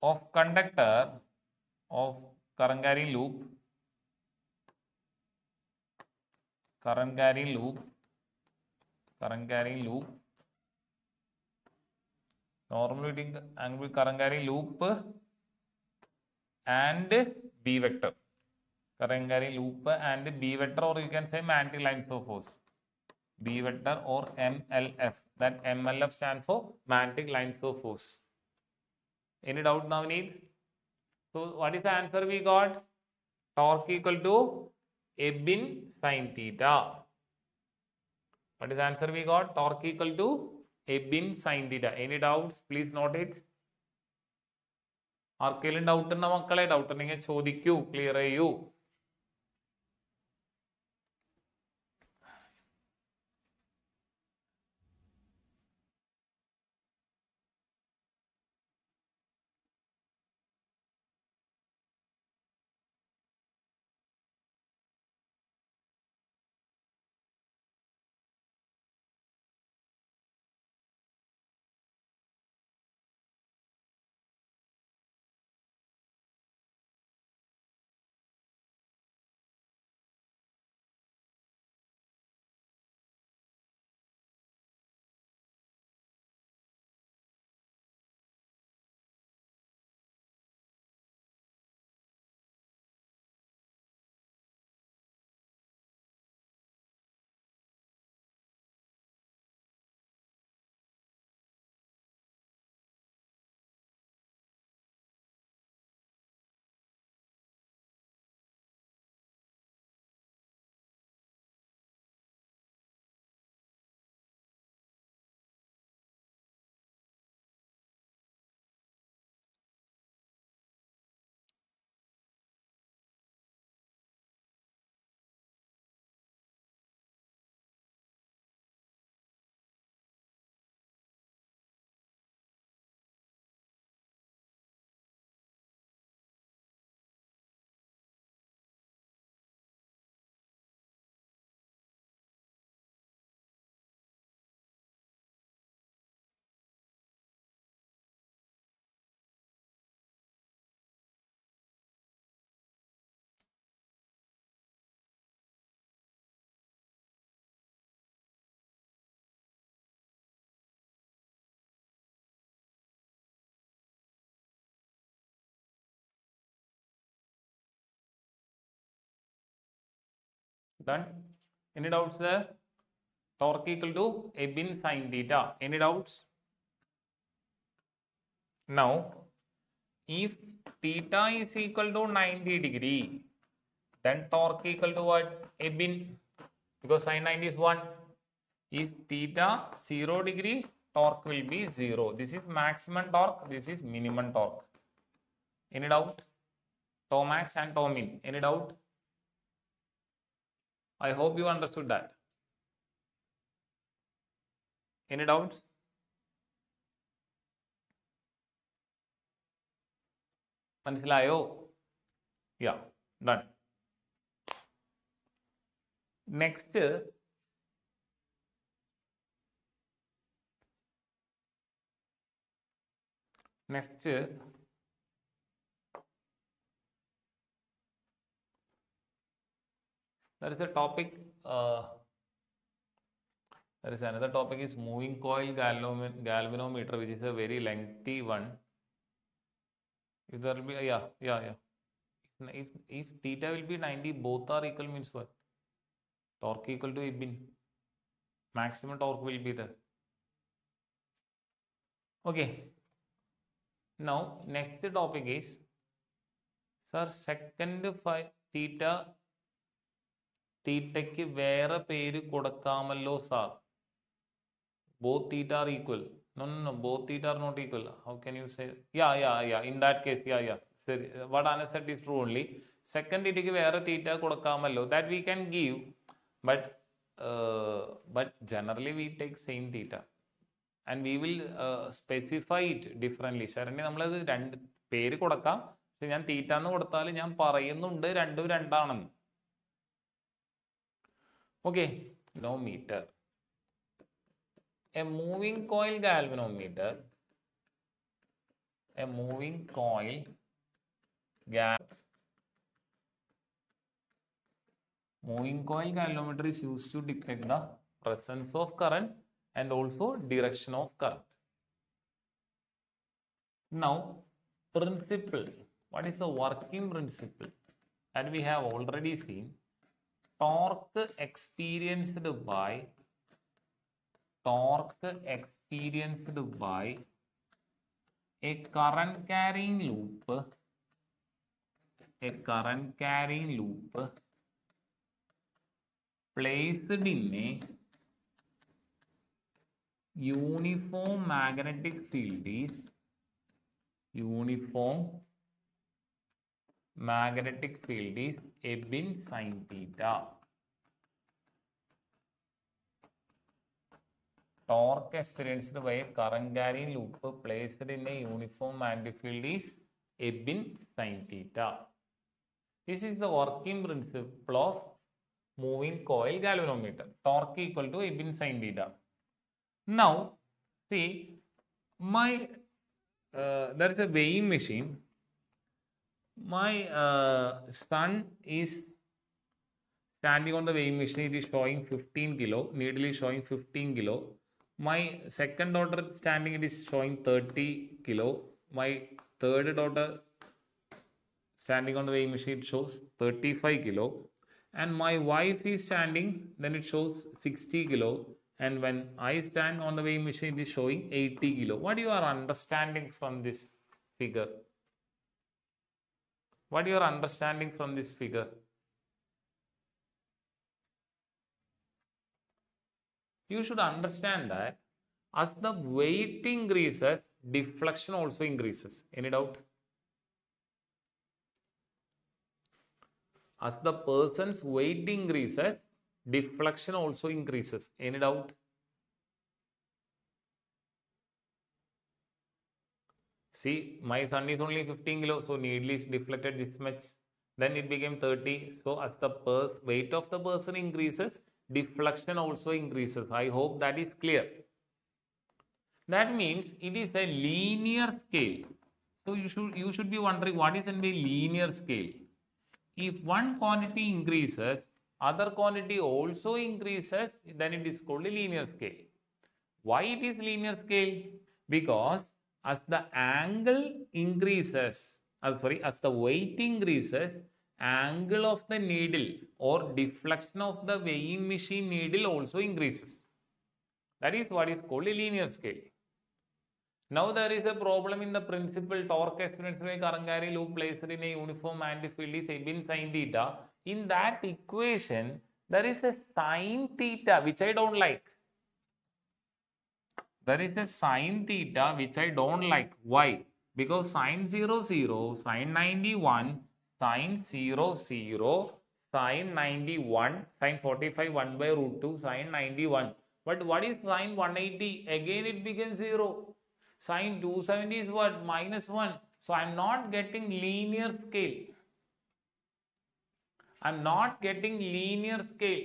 of conductor of current carrying loop, normal angle current carrying loop and B vector. Current carrying loop and B vector, or you can say magnetic lines of force. B vector or MLF. That MLF stands for magnetic lines of force. Any doubt now, Need? So what is the answer we got? Torque equal to a bin sin theta. What is the answer we got? Torque equal to a bin sin theta. Any doubts? Please note it. ആർക്കെങ്കിലും doubt ഉണ്ടോ മക്കളെ? Doubt ഉണ്ടെങ്കിൽ ചോദിക്കൂ, clear ചെയ്യൂ. Done. Any doubts there? Torque equal to a bin sin theta. Any doubts? Now, if theta is equal to 90 degree, then torque equal to what? A bin, because sin 90 is 1. If theta 0 degree, torque will be 0. This is maximum torque, this is minimum torque. Any doubt? Tau max and tau min. Any doubt? I hope you understood that. Any doubts? മനസ്സിലായോ? Yeah, done. Next, there is a topic, there is another topic is moving coil galvanometer, which is a very lengthy one. If there will be, yeah. If If theta will be 90, both are equal means what? Torque equal to Ibn. Maximum torque will be there. Okay. Now, next topic is, sir, second theta theta വേറെ പേര് കൊടുക്കാമല്ലോ sir. Both theta are equal. No, both theta are not equal. How can you say? Yeah. In that case, yeah. What Anas said is true only. Second theta ക്ക് വേറെ theta കൊടുക്കാമല്ലോ. That we can give, but generally we take same theta. And we will specify it differently. Saranya നമ്മളത് രണ്ട് പേര് കൊടുക്കാം. പക്ഷെ ഞാൻ തീറ്റ എന്ന് കൊടുത്താൽ ഞാൻ പറയുന്നുണ്ട് രണ്ടും രണ്ടാണെന്ന്. Okay, manometer. A moving coil galvanometer. A moving coil galvanometer is used to detect the presence of current and also direction of current. Now, principle. What is the working principle? And we have already seen torque experienced by a current carrying loop placed in a uniform magnetic field is Ibn sin theta. Torque experienced by a current carrying loop placed in a uniform magnetic field is Ibn sin theta. This is the working principle of moving coil galvanometer. Torque equal to Ibn sin theta. Now, see, there is a weighing machine. My son is standing on the weighing machine. It is showing 15 kilo. Needle is showing 15 kilo. My second daughter standing, it is showing 30 kilo. My third daughter standing on the weighing machine, it shows 35 kilo. And my wife is standing, then it shows 60 kilo. And when I stand on the weighing machine, it is showing 80 kilo. What you are understanding from this figure? What you are understanding from this figure? You should understand that as the weight increases, deflection also increases. Any doubt? As the person's weight increases, deflection also increases. Any doubt? See, my son is only 15 kilo, so needle is deflected this much. Then it became 30. So as the weight of the person increases, deflection also increases. I hope that is clear. That means it is a linear scale. So you should be wondering, what is a linear scale? If one quantity increases, other quantity also increases, then it is called a linear scale. Why it is linear scale? Because as the angle increases, as the weight increases, angle of the needle or deflection of the weighing machine needle also increases. That is what is called a linear scale. Now there is a problem in the principle torque experienced by current carrying loop placed in a uniform magnetic field is Ibn sin theta. In that equation, there is a sin theta which I don't like. There is a sin theta which I don't like. Why? Because sin 0, 0, sin 91, sin 0, 0, sin 91, sin 45, 1 by root 2, sin 91. But what is sin 180? Again it becomes 0. Sin 270 is what? Minus 1. So I am not getting linear scale. I am not getting linear scale.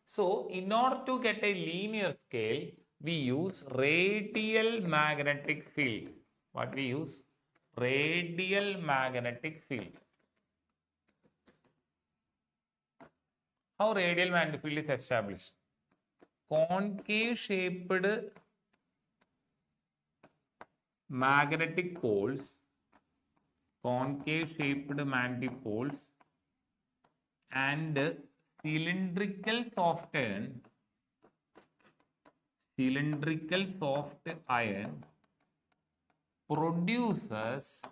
So in order to get a linear scale, we use radial magnetic field. What we use? Radial magnetic field. How radial magnetic field is established? Concave shaped magnetic poles concave shaped manifolds and cylindrical soft iron produces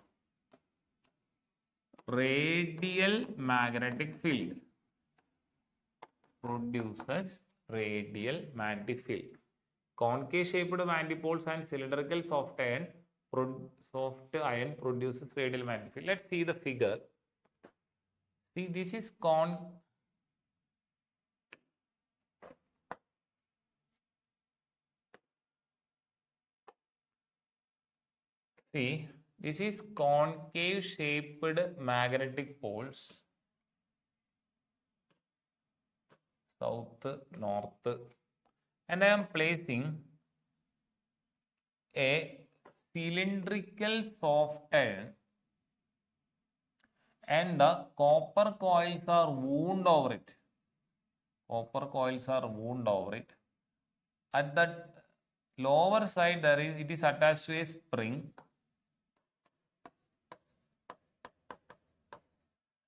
radial magnetic field. Concave shaped manifolds and cylindrical soft iron produces radial magnetic field. Let's see the figure. See, this is concave shaped magnetic poles, south, north, and I am placing a cylindrical soft iron and the copper coils are wound over it. At the lower side, it is attached to a spring,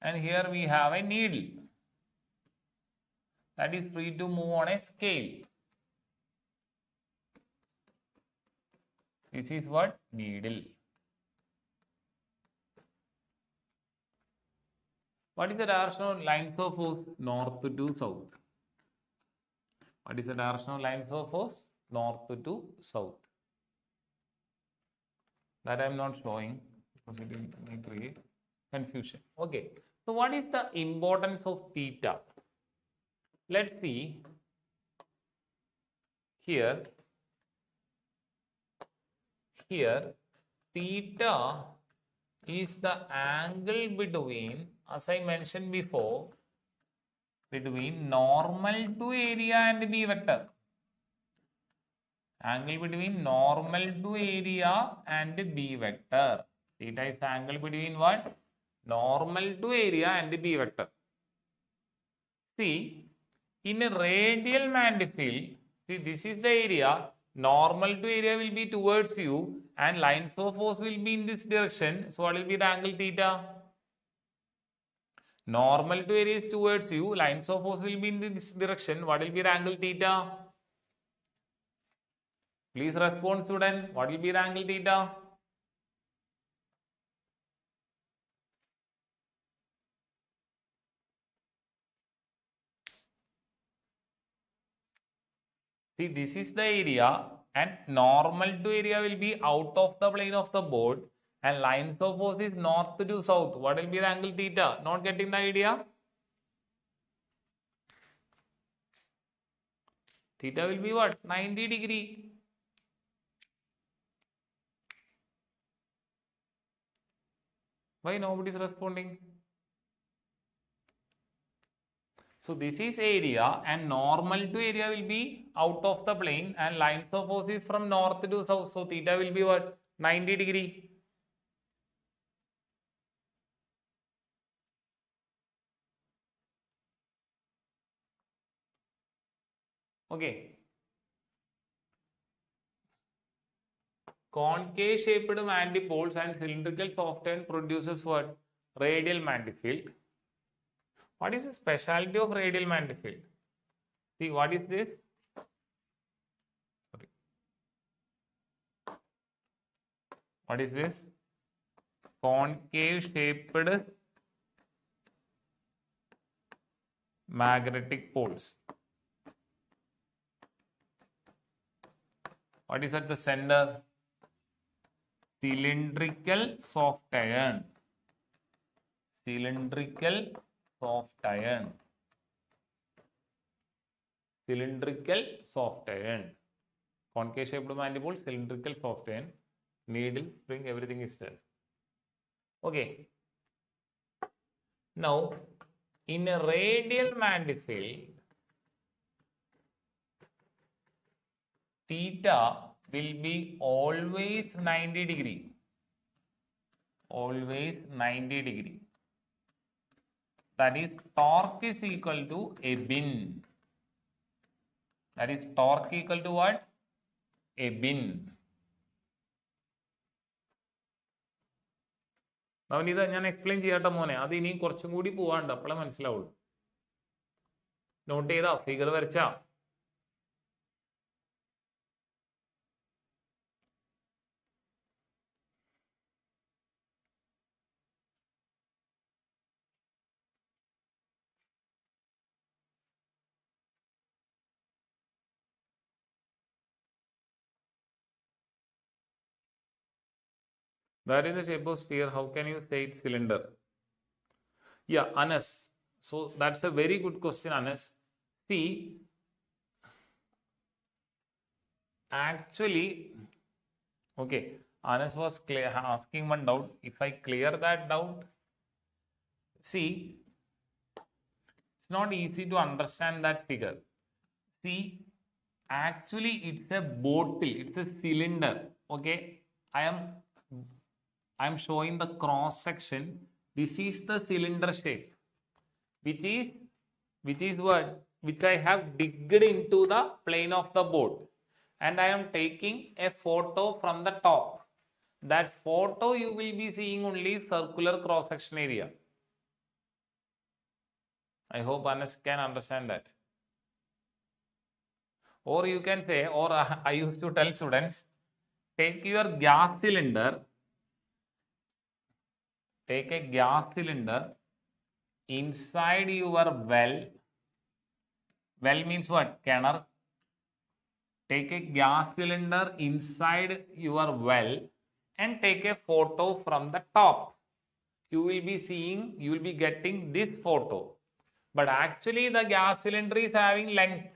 and here we have a needle that is free to move on a scale. This is what? Needle. What is the direction of lines of force? North to south. What is the direction of lines of force? North to south. That I am not showing because it will create confusion. Okay. So what is the importance of theta? Let's see. Here, theta is the angle between, as I mentioned before, between normal to area and B vector. Angle between normal to area and B vector. Theta is the angle between what? Normal to area and B vector. See, in a radial manifold, see, this is the area. Normal to area will be towards you and lines of force will be in this direction. So what will be the angle theta? Normal to area is towards you, lines of force will be in this direction. What will be the angle theta? Please respond, student. What will be the angle theta? See, this is the area and normal to area will be out of the plane of the board and lines of force is north to south. What will be the angle theta? Not getting the idea? Theta will be what? 90 degree. Why nobody is responding? So this is area and normal to area will be out of the plane and lines of force is from north to south. So theta will be what? 90 degree. Okay. Concave shaped manifolds and cylindrical soft iron produces what? Radial manifold. What is the specialty of radial manifold? See, what is this? Sorry. What is this? Concave shaped magnetic poles. What is at the center? Cylindrical soft iron. Cylindrical soft iron. Cylindrical soft iron. Concave shaped manifold, cylindrical soft iron, needle, spring, everything is there. Okay. Now, in a radial manifold, theta will be always 90 degree. Always 90 degree. That is, torque is equal to a bin. That is, torque equal to what? A bin. അവനിത് ഞാൻ explain ചെയ്യട്ടെ മോനെ, അത് ഇനിയും കുറച്ചും കൂടി പോവാണ്ട്, അപ്പോഴേ മനസ്സിലാവുള്ളൂ. നോട്ട് ചെയ്താ? Figure വരച്ചാ? That is the shape of sphere. How can you say it's cylinder? Yeah, Anas. So that's a very good question, Anas. See, actually, okay, Anas was asking one doubt. If I clear that doubt, see, it's not easy to understand that figure. See, actually, it's a bottle. It's a cylinder. Okay, I am showing the cross section. This is the cylinder shape, which is what? Which I have digged into the plane of the board, and I am taking a photo from the top. That photo you will be seeing only circular cross section area. I hope Anas can understand that. Or you can say, or I used to tell students, take your gas cylinder, take a gas cylinder inside your well. Well means what? Canner. Take a gas cylinder inside your well and take a photo from the top. You will be seeing, you will be getting this photo. But actually the gas cylinder is having length.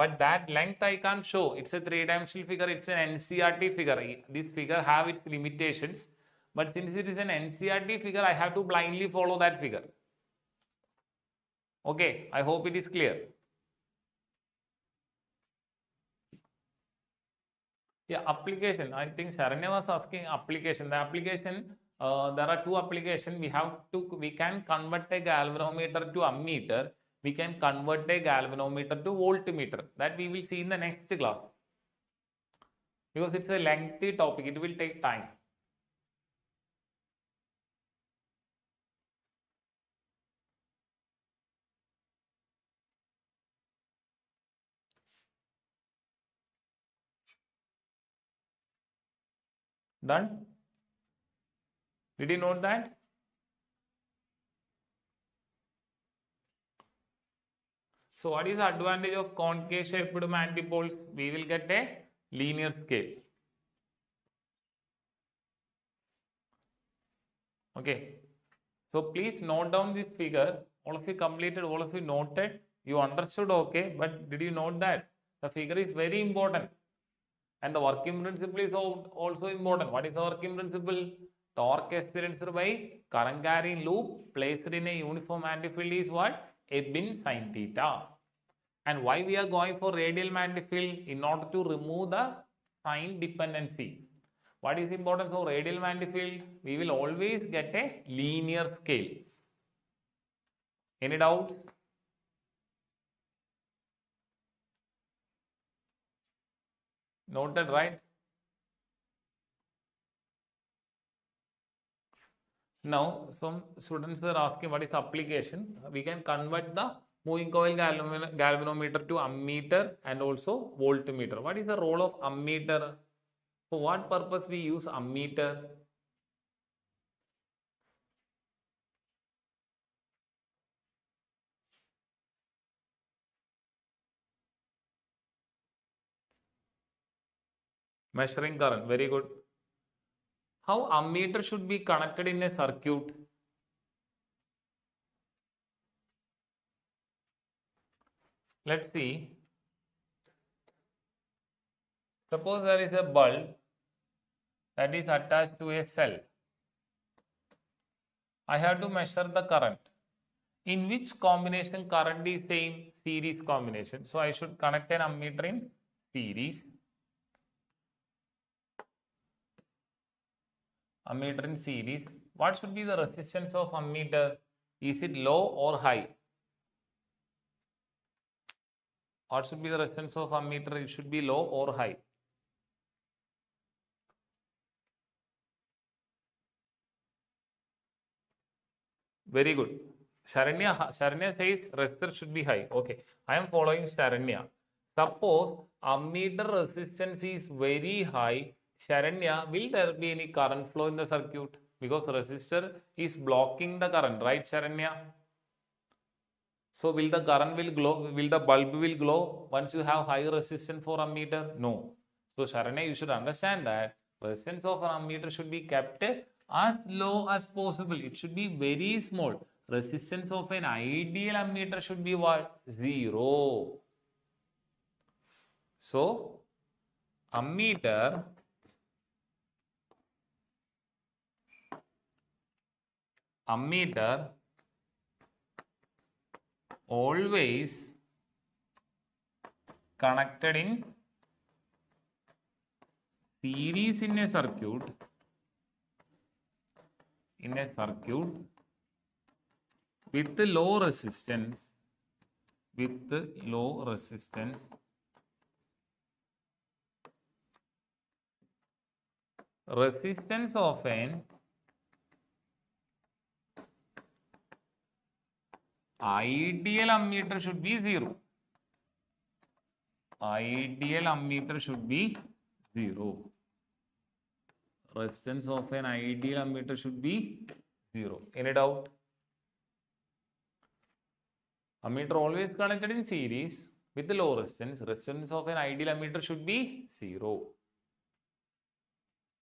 But that length I can't show. It's a three-dimensional figure. It's an NCERT figure. This figure have its limitations. But since it is an NCERT figure, I have to blindly follow that figure. Okay, I hope it is clear. Yeah, application. I think Sharanya was asking application. The application, there are two applications. We can convert a galvanometer to ammeter. We can convert a galvanometer to voltmeter. That we will see in the next class. Because it's a lengthy topic, it will take time. Done? Did you note that? So what is the advantage of concave shaped manifolds? We will get a linear scale. Okay. So please note down this figure. All of you completed, all of you noted. You understood, okay. But did you note that? The figure is very important. And the working principle is also important. What is the working principle? Torque experienced by current carrying loop placed in a uniform manifold is what? A bin sin theta. And why we are going for radial manifold? In order to remove the sign dependency. What is the importance of radial manifold? We will always get a linear scale. Any doubts? Noted, right? Now, some students are asking what is application. We can convert the moving coil galvanometer to ammeter and also voltmeter. What is the role of ammeter? For what purpose we use ammeter? Measuring current. Very good. How ammeter should be connected in a circuit? Let's see. Suppose there is a bulb that is attached to a cell. I have to measure the current. In which combination current is same? Series combination. So I should connect an ammeter in series. Ammeter in series. What should be the resistance of ammeter? Is it low or high? What should be the resistance of ammeter? It should be low or high? Very good. Sharanya says resistor should be high. Okay, I am following Sharanya. Suppose ammeter resistance is very high. Sharanya, will there be any current flow in the circuit? Because resistor is blocking the current, right, Sharanya? So will the current will glow? Will the bulb will glow once you have high resistance for ammeter? No. So Sharanya, you should understand that resistance of an ammeter should be kept as low as possible. It should be very small. Resistance of an ideal ammeter should be what? 0. So ammeter always connected in series in a circuit with low resistance resistance of an ideal ammeter should be 0. Ideal ammeter should be 0. Resistance of an ideal ammeter should be 0. Any doubt? Ammeter always connected in series with low resistance. Resistance of an ideal ammeter should be 0.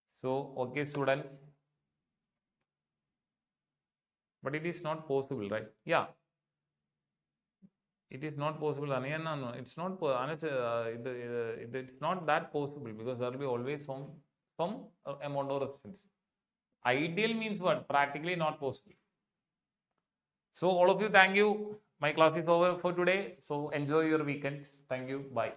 So, okay, students. But it is not possible, right? Yeah. It is not possible. No, it's not. It's not that possible because there will be always some amount of resistance. Ideal means what? Practically not possible. So all of you, thank you. My class is over for today. So enjoy your weekend. Thank you. Bye.